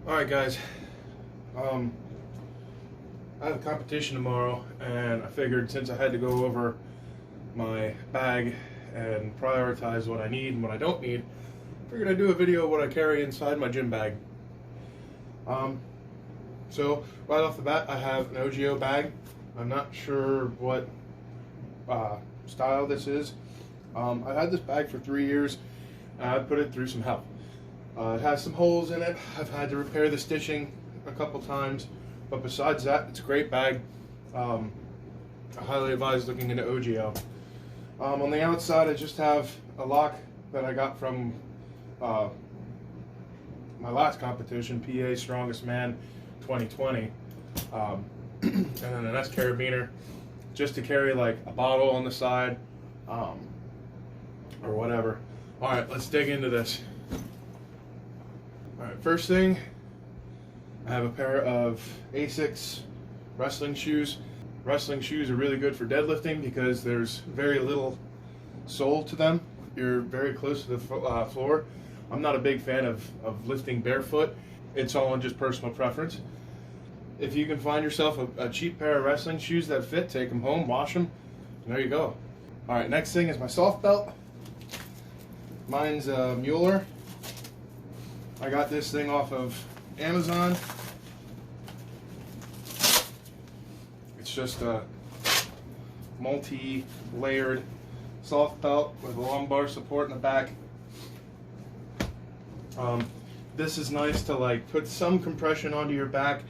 Alright guys, I have a competition tomorrow and I figured since I had to go over my bag and prioritize what I need and what I don't need, I figured I'd do a video of what I carry inside my gym bag. So right off the bat I have an OGIO bag. I'm not sure what style this is. I've had this bag for 3 years and I've put it through some hell. It has some holes in it. I've had to repair the stitching a couple times, but besides that, it's a great bag. I highly advise looking into OGIO. On the outside, I just have a lock that I got from my last competition, PA Strongest Man 2020, and then an S carabiner, just to carry like a bottle on the side, or whatever. All right, let's dig into this. Alright, first thing, I have a pair of Asics wrestling shoes. Wrestling shoes are really good for deadlifting because there's very little sole to them. You're very close to the floor. I'm not a big fan of lifting barefoot. It's all on just personal preference. If you can find yourself a cheap pair of wrestling shoes that fit, take them home, wash them, and there you go. Alright, next thing is my soft belt. Mine's a Mueller. I got this thing off of Amazon. It's just a multi-layered soft belt with a lumbar support in the back. This is nice to like put some compression onto your back,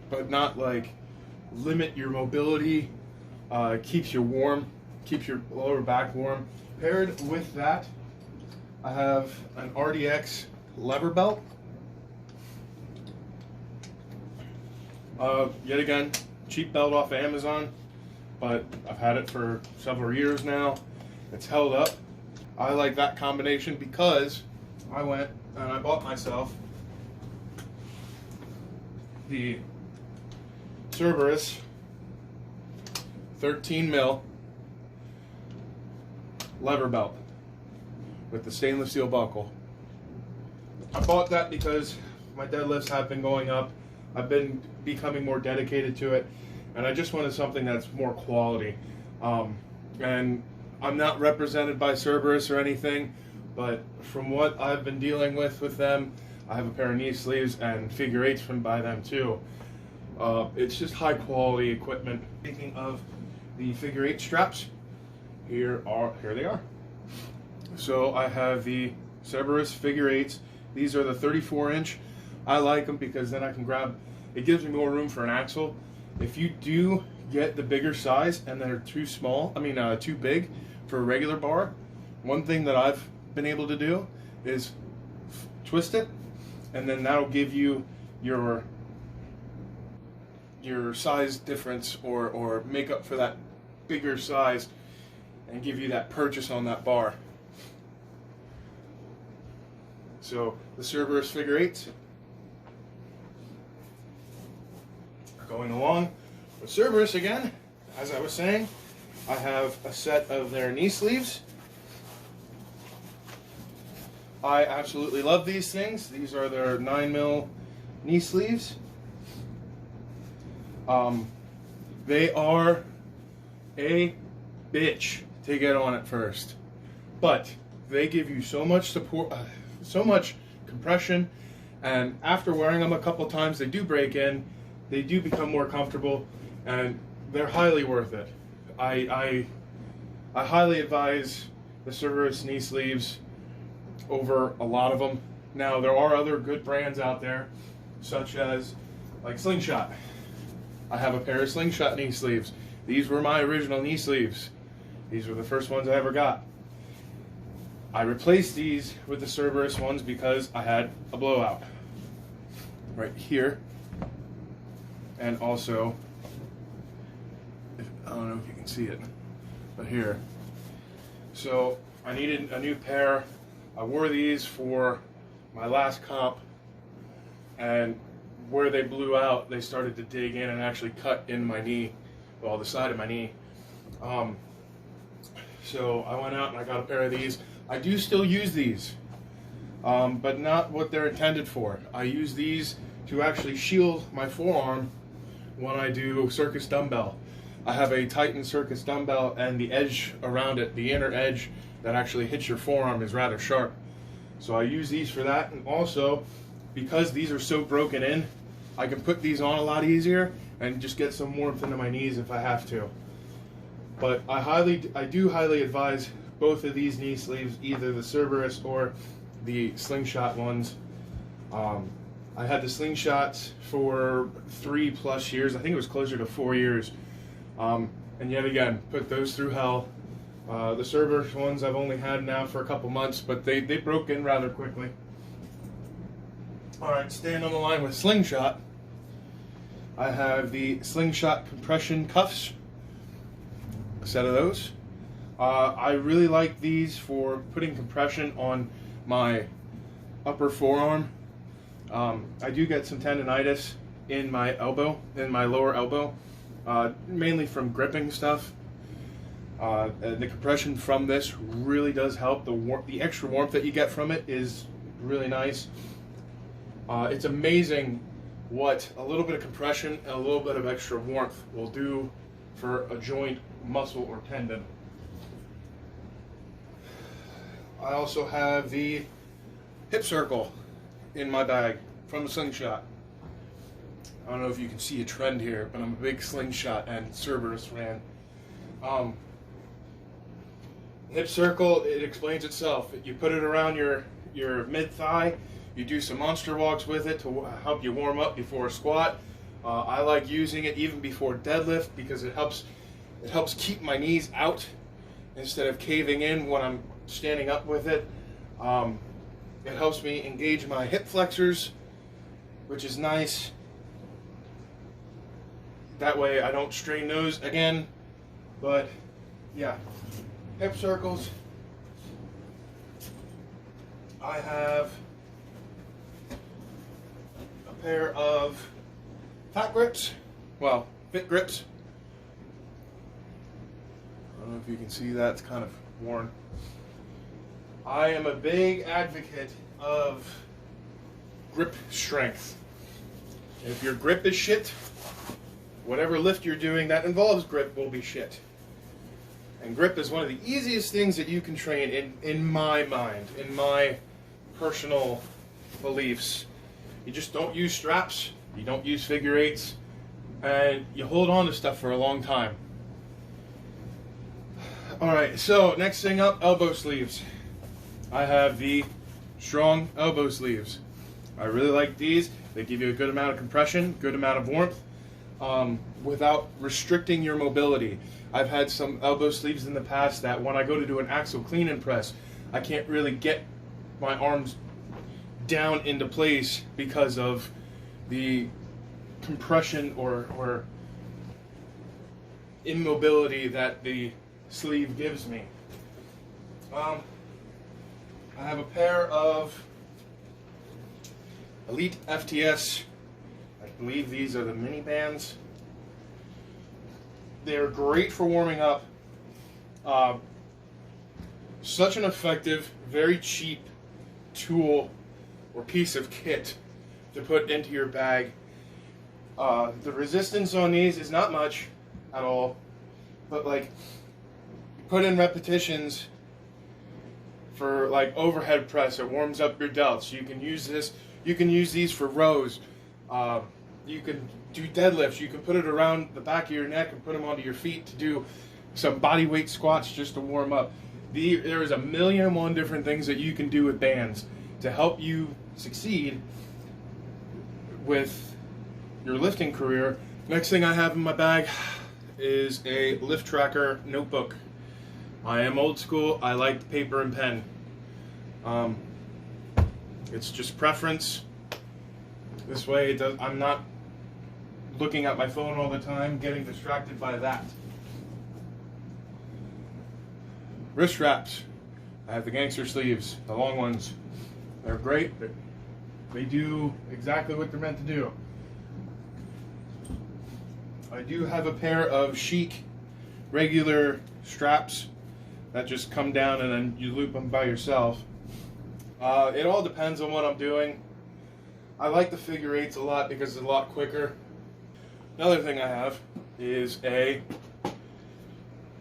but not like limit your mobility. Keeps you warm, keeps your lower back warm. Paired with that, I have an RDX lever belt. Yet again, cheap belt off of Amazon, but I've had it for several years now. It's held up. I like that combination because I went and I bought myself the Cerberus 13 mil lever belt with the stainless steel buckle. I bought that because my deadlifts have been going up. I've been becoming more dedicated to it, and I just wanted something that's more quality. And I'm not represented by Cerberus or anything, but from what I've been dealing with them, I have a pair of knee sleeves and figure eights from by them too. It's just high quality equipment. Speaking of the figure eight straps, here they are. So I have the Cerberus figure eights. These are the 34-inch. I like them because then I can grab, it gives me more room for an axle. If you do get the bigger size and they're too small, too big for a regular bar, one thing that I've been able to do is twist it, and then that'll give you your size difference or make up for that bigger size and give you that purchase on that bar. So the Cerberus figure eights. Going along with Cerberus again, as I was saying, I have a set of their knee sleeves. I absolutely love these things. These are their 9 mil knee sleeves. They are a bitch to get on at first, but they give you so much support, so much compression, and after wearing them a couple times, they do break in. They do become more comfortable, and they're highly worth it. I highly advise the Cerberus knee sleeves over a lot of them. Now, there are other good brands out there, such as like Slingshot. I have a pair of Slingshot knee sleeves. These were my original knee sleeves. These were the first ones I ever got. I replaced these with the Cerberus ones because I had a blowout right here. And also, I don't know if you can see it, but here. So I needed a new pair. I wore these for my last comp, and where they blew out, they started to dig in and actually cut in my knee, well, the side of my knee. So I went out and I got a pair of these. I do still use these. but not what they're intended for. I use these to actually shield my forearm when I do circus dumbbell. I have a Titan circus dumbbell, and the edge around it, the inner edge that actually hits your forearm, is rather sharp. So I use these for that, and also because these are so broken in, I can put these on a lot easier and just get some warmth into my knees if I have to. But I do highly advise both of these knee sleeves, either the Cerberus or the Slingshot ones. I had the Slingshots for 3+ years. I think it was closer to 4 years. And yet again, put those through hell. The Cerberus ones I've only had now for a couple months, but they broke in rather quickly. Alright, staying on the line with Slingshot, I have the Slingshot compression cuffs, a set of those. I really like these for putting compression on my upper forearm. I do get some tendonitis in my elbow, in my lower elbow, mainly from gripping stuff. And the compression from this really does help. The extra warmth that you get from it is really nice. It's amazing what a little bit of compression and a little bit of extra warmth will do for a joint, muscle, or tendon. I also have the hip circle in my bag from the Slingshot. I don't know if you can see a trend here, but I'm a big Slingshot and Cerberus fan. Hip circle, it explains itself. You put it around your mid-thigh. You do some monster walks with it to help you warm up before a squat. I like using it even before deadlift because it helps keep my knees out instead of caving in when I'm standing up with it. It helps me engage my hip flexors, which is nice. That way I don't strain those again. But yeah, hip circles. I have a pair of fat grips, well, fit grips. I don't know if you can see that, it's kind of worn. I am a big advocate of grip strength. If your grip is shit, whatever lift you're doing that involves grip will be shit. And grip is one of the easiest things that you can train in my mind, in my personal beliefs. You just don't use straps, you don't use figure eights, and you hold on to stuff for a long time. Alright, so next thing up, elbow sleeves. I have the Strong elbow sleeves. I really like these. They give you a good amount of compression, good amount of warmth, without restricting your mobility. I've had some elbow sleeves in the past that when I go to do an axle clean and press, I can't really get my arms down into place because of the compression or immobility that the sleeve gives me. I have a pair of Elite FTS. I believe these are the mini bands. They're great for warming up. Such an effective, very cheap tool or piece of kit to put into your bag. The resistance on these is not much at all, but like put in repetitions for like overhead press. It warms up your delts. You can use this. You can use these for rows. You can do deadlifts. You can put it around the back of your neck and put them onto your feet to do some body weight squats just to warm up. There is a million and one different things that you can do with bands to help you succeed with your lifting career. Next thing I have in my bag is a Lift Tracker notebook. I am old school. I like paper and pen. It's just preference. This way, I'm not looking at my phone all the time, getting distracted by that. Wrist straps. I have the gangster sleeves, the long ones. They're great. They do exactly what they're meant to do. I do have a pair of chic, regular straps that just come down and then you loop them by yourself. It all depends on what I'm doing. I like the figure eights a lot because it's a lot quicker. Another thing I have is a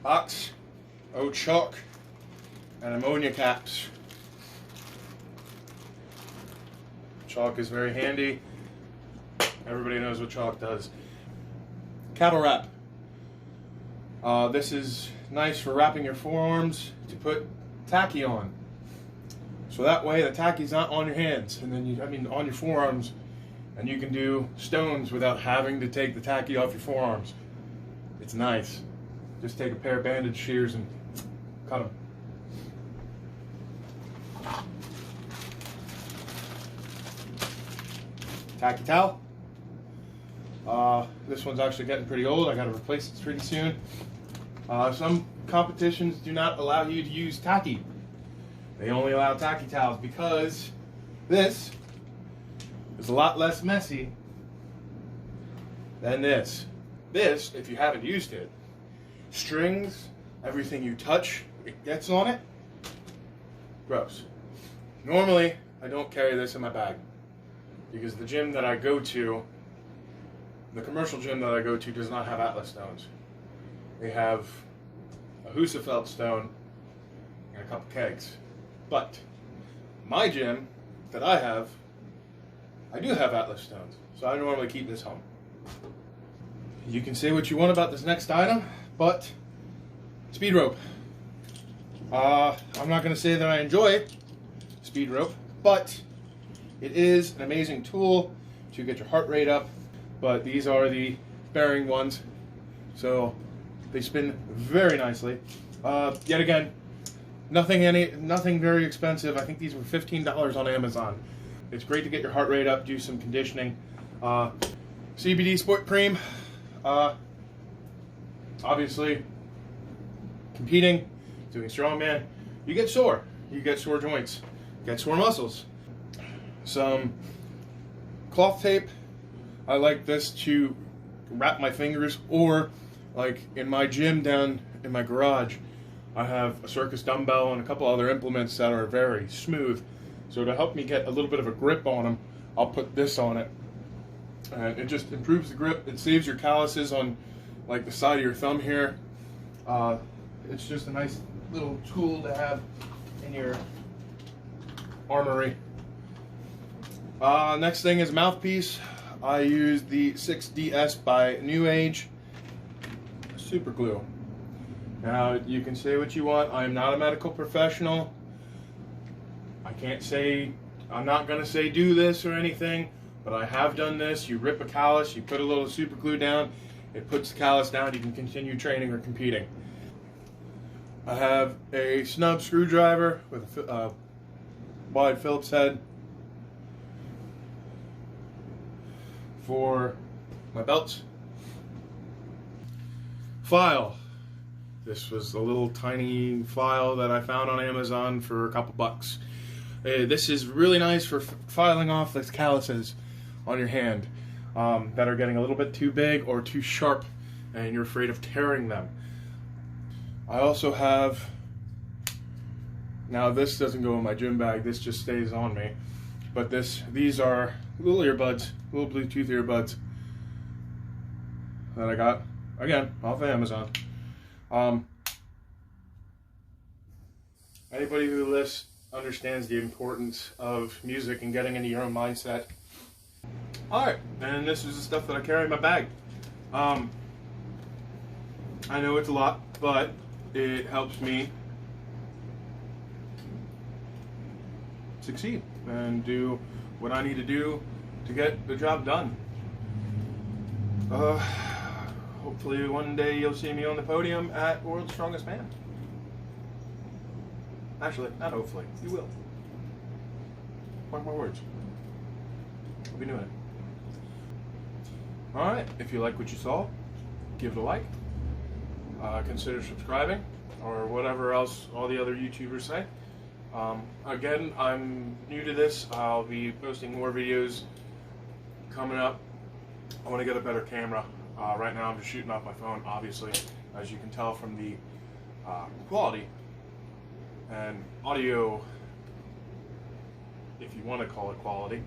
box of chalk and ammonia caps. Chalk is very handy. Everybody knows what chalk does. Cattle wrap. This is nice for wrapping your forearms to put tacky on. So that way the tacky's not on your hands, and then on your forearms, and you can do stones without having to take the tacky off your forearms. It's nice. Just take a pair of bandage shears and cut them. Tacky towel. This one's actually getting pretty old. I got to replace it pretty soon. Some competitions do not allow you to use tacky. They only allow tacky towels because this is a lot less messy than this. This, if you haven't used it, strings, everything you touch, it gets on it. Gross. Normally, I don't carry this in my bag because the gym that I go to, the commercial gym that I go to, does not have Atlas stones. They have a Husafeld stone and a couple kegs. But my gym that I have, I do have Atlas stones, so I normally keep this home. You can say what you want about this next item, but speed rope. I'm not going to say that I enjoy speed rope, but it is an amazing tool to get your heart rate up. But these are the bearing ones, so they spin very nicely. Yet again, nothing very expensive. I think these were $15 on Amazon. It's great to get your heart rate up, do some conditioning. CBD Sport Cream. Obviously, competing, doing strongman, you get sore. You get sore joints, you get sore muscles. Some cloth tape. I like this to wrap my fingers, or like in my gym down in my garage, I have a circus dumbbell and a couple other implements that are very smooth. So to help me get a little bit of a grip on them, I'll put this on it. And it just improves the grip. It saves your calluses on like the side of your thumb here. It's just a nice little tool to have in your armory. Next thing is mouthpiece. I use the 6DS by New Age super glue. Now you can say what you want. I am not a medical professional. I'm not going to say do this or anything, but I have done this. You rip a callus, you put a little super glue down, it puts the callus down, you can continue training or competing. I have a snub screwdriver with a wide Phillips head for my belts. File. This was a little tiny file that I found on Amazon for a couple bucks. This is really nice for filing off the calluses on your hand that are getting a little bit too big or too sharp and you're afraid of tearing them. I also have, now this doesn't go in my gym bag, this just stays on me, but these are little earbuds, little Bluetooth earbuds that I got, again, off of Amazon. Anybody who listens understands the importance of music and getting into your own mindset. Alright, and this is the stuff that I carry in my bag. I know it's a lot, but it helps me succeed and do what I need to do to get the job done. Hopefully one day you'll see me on the podium at World's Strongest Man. Actually, not hopefully. You will. Mark my words. I'll be doing it. Alright, if you like what you saw, give it a like. Consider subscribing, or whatever else all the other YouTubers say. Again, I'm new to this. I'll be posting more videos coming up. I want to get a better camera. Right now I'm just shooting off my phone, obviously, as you can tell from the quality and audio if you want to call it quality.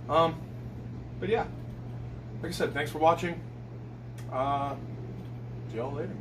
But yeah, like I said, thanks for watching. See y'all later.